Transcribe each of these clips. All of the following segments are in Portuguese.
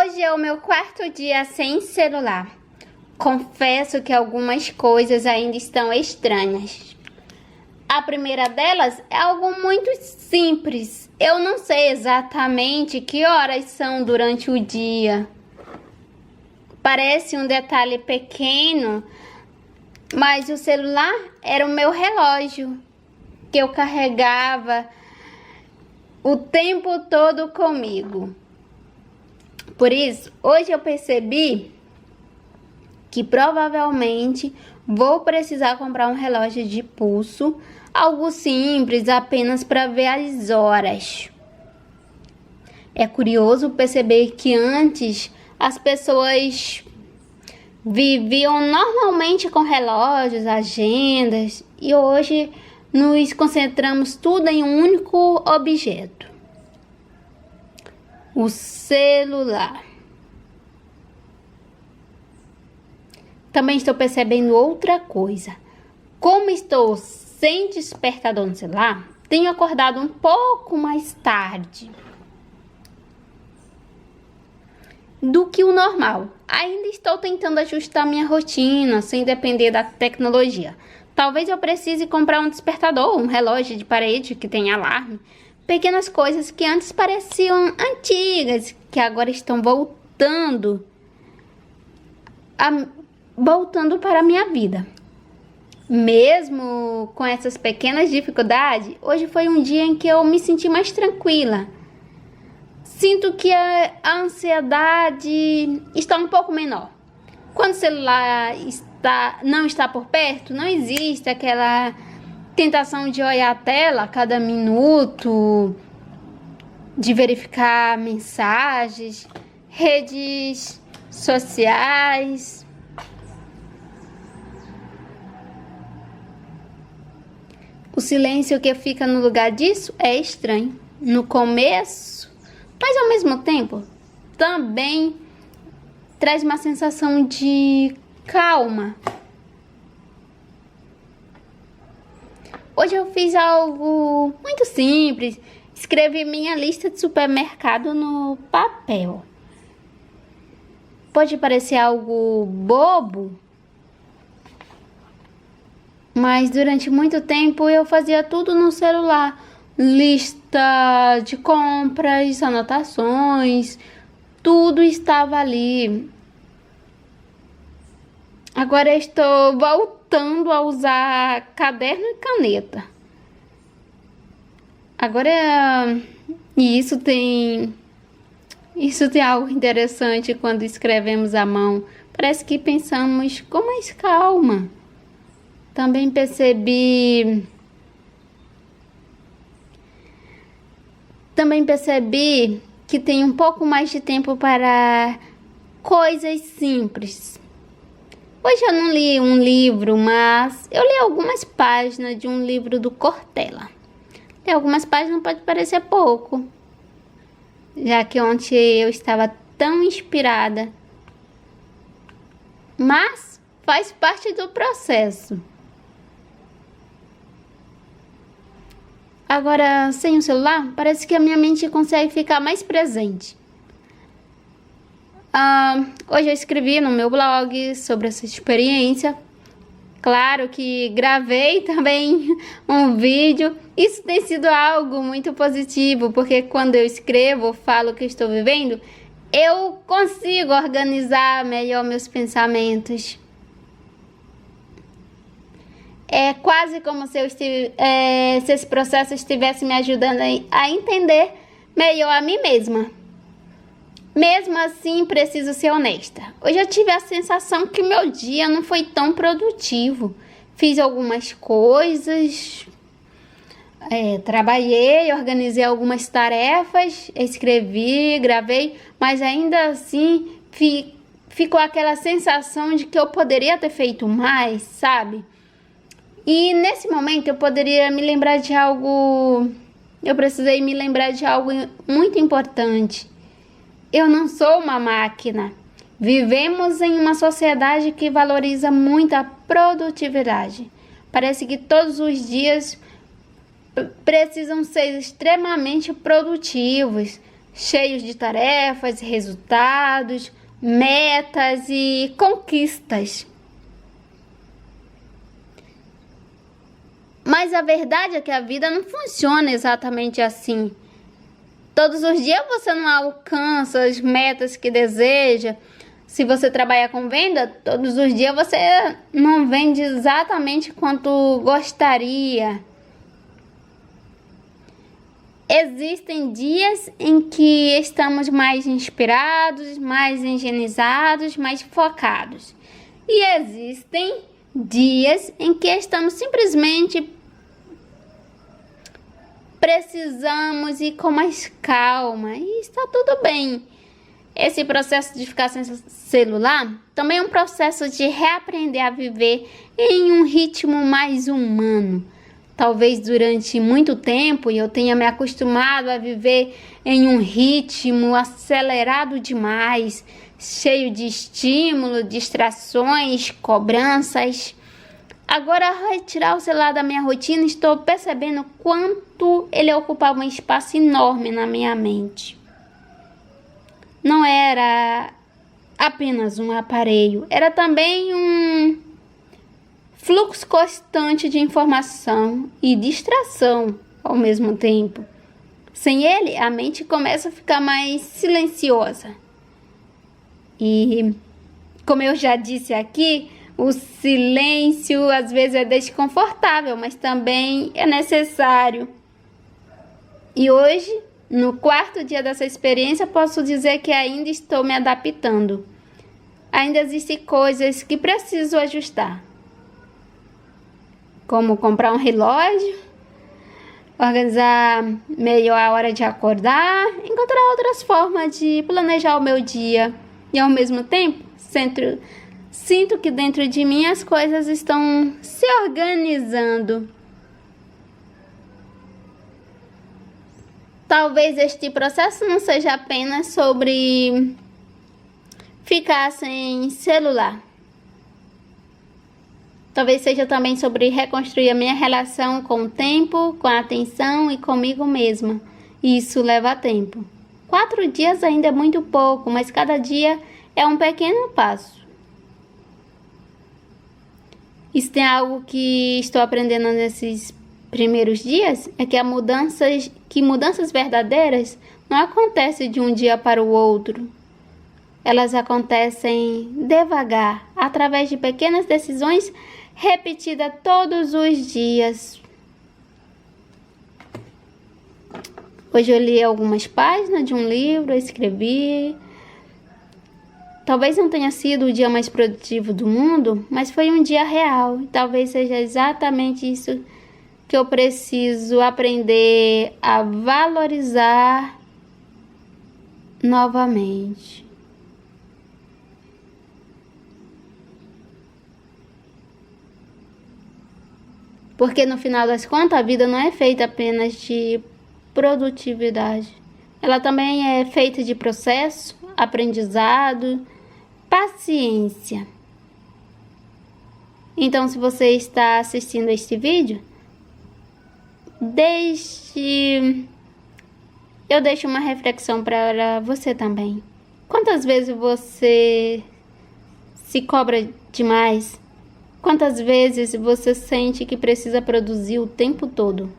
Hoje é o meu quarto dia sem celular. Confesso que algumas coisas ainda estão estranhas. A primeira delas é algo muito simples. Eu não sei exatamente que horas são durante o dia. Parece um detalhe pequeno, mas o celular era o meu relógio, que eu carregava o tempo todo comigo. Por isso, hoje eu percebi que provavelmente vou precisar comprar um relógio de pulso, algo simples, apenas para ver as horas. É curioso perceber que antes as pessoas viviam normalmente com relógios, agendas, e hoje nos concentramos tudo em um único objeto: o celular. Também estou percebendo outra coisa. Como estou sem despertador no celular, tenho acordado um pouco mais tarde do que o normal. Ainda estou tentando ajustar minha rotina sem depender da tecnologia. Talvez eu precise comprar um despertador, um relógio de parede que tem alarme. Pequenas coisas que antes pareciam antigas, que agora estão voltando para a minha vida. Mesmo com essas pequenas dificuldades, hoje foi um dia em que eu me senti mais tranquila. Sinto que a ansiedade está um pouco menor. Quando o celular não está por perto, não existe aquela tentação de olhar a tela a cada minuto, de verificar mensagens, redes sociais. O silêncio que fica no lugar disso é estranho no começo, mas ao mesmo tempo também traz uma sensação de calma. Hoje eu fiz algo muito simples. Escrevi minha lista de supermercado no papel. Pode parecer algo bobo, mas durante muito tempo eu fazia tudo no celular. Lista de compras, anotações, tudo estava ali. Agora estou voltando a usar caderno e caneta. Isso tem algo interessante quando escrevemos à mão. Parece que pensamos com mais calma. Também percebi que tem um pouco mais de tempo para coisas simples. Hoje eu não li um livro, mas eu li algumas páginas de um livro do Cortella. Ler algumas páginas pode parecer pouco, já que ontem eu estava tão inspirada. Mas faz parte do processo. Agora, sem o celular, parece que a minha mente consegue ficar mais presente. Hoje eu escrevi no meu blog sobre essa experiência. Claro que gravei também um vídeo. Isso tem sido algo muito positivo, porque quando eu escrevo, falo o que estou vivendo, eu consigo organizar melhor meus pensamentos. É quase como se se esse processo estivesse me ajudando a entender melhor a mim mesma. Mesmo assim, preciso ser honesta. Hoje eu tive a sensação que meu dia não foi tão produtivo. Fiz algumas coisas, trabalhei, organizei algumas tarefas, escrevi, gravei, mas ainda assim ficou aquela sensação de que eu poderia ter feito mais, sabe? E nesse momento eu poderia me lembrar de algo. Eu precisei me lembrar de algo muito importante. Eu não sou uma máquina. Vivemos em uma sociedade que valoriza muito a produtividade. Parece que todos os dias precisam ser extremamente produtivos. cheios de tarefas, resultados, metas e conquistas. Mas a verdade é que a vida não funciona exatamente assim. Todos os dias você não alcança as metas que deseja. Se você trabalha com venda, todos os dias você não vende exatamente quanto gostaria. Existem dias em que estamos mais inspirados, mais higienizados, mais focados. E existem dias em que estamos simplesmente precisamos ir com mais calma e está tudo bem. Esse processo de ficar sem celular também é um processo de reaprender a viver em um ritmo mais humano. Talvez durante muito tempo eu tenha me acostumado a viver em um ritmo acelerado demais, cheio de estímulo, distrações, cobranças. Agora, ao retirar o celular da minha rotina, estou percebendo quanto ele ocupava um espaço enorme na minha mente. Não era apenas um aparelho, era também um fluxo constante de informação e distração ao mesmo tempo. Sem ele, a mente começa a ficar mais silenciosa. E, como eu já disse aqui, o silêncio às vezes é desconfortável, mas também é necessário. E hoje, no 4º dia dessa experiência, posso dizer que ainda estou me adaptando. Ainda existem coisas que preciso ajustar, como comprar um relógio, organizar melhor a hora de acordar, encontrar outras formas de planejar o meu dia. E ao mesmo tempo, sinto que dentro de mim as coisas estão se organizando. Talvez este processo não seja apenas sobre ficar sem celular. Talvez seja também sobre reconstruir a minha relação com o tempo, com a atenção e comigo mesma. E isso leva tempo. 4 dias ainda é muito pouco, mas cada dia é um pequeno passo. E se tem algo que estou aprendendo nesses primeiros dias, é que mudanças verdadeiras não acontecem de um dia para o outro. Elas acontecem devagar, através de pequenas decisões repetidas todos os dias. Hoje eu li algumas páginas de um livro, eu escrevi. Talvez não tenha sido o dia mais produtivo do mundo, mas foi um dia real. Talvez seja exatamente isso que eu preciso aprender a valorizar novamente. Porque no final das contas, a vida não é feita apenas de produtividade. Ela também é feita de processo, aprendizado, paciência. Então, se você está assistindo este vídeo, eu deixo uma reflexão para você também. Quantas vezes você se cobra demais? Quantas vezes você sente que precisa produzir o tempo todo?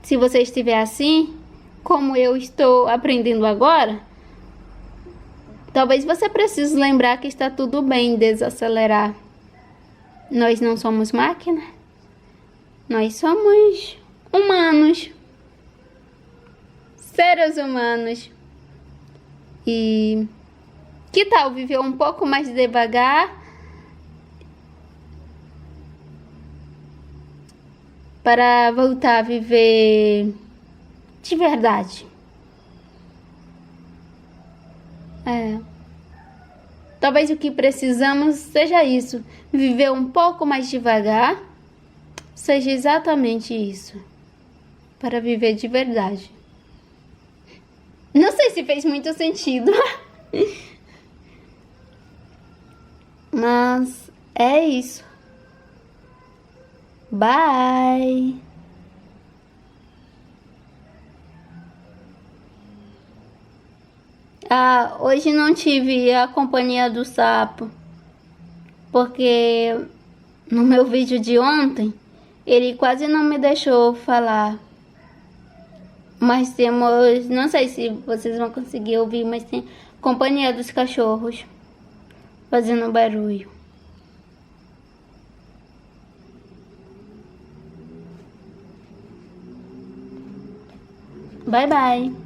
Se você estiver assim, como eu estou aprendendo agora, talvez você precise lembrar que está tudo bem desacelerar. Nós não somos máquina, nós somos humanos, seres humanos. E que tal viver um pouco mais devagar para voltar a viver de verdade? Talvez o que precisamos seja isso, viver um pouco mais devagar, seja exatamente isso, para viver de verdade. Não sei se fez muito sentido, mas é isso. Bye! Ah, hoje não tive a companhia do sapo, porque no meu vídeo de ontem, ele quase não me deixou falar. Mas temos, não sei se vocês vão conseguir ouvir, mas tem companhia dos cachorros fazendo barulho. Bye, bye.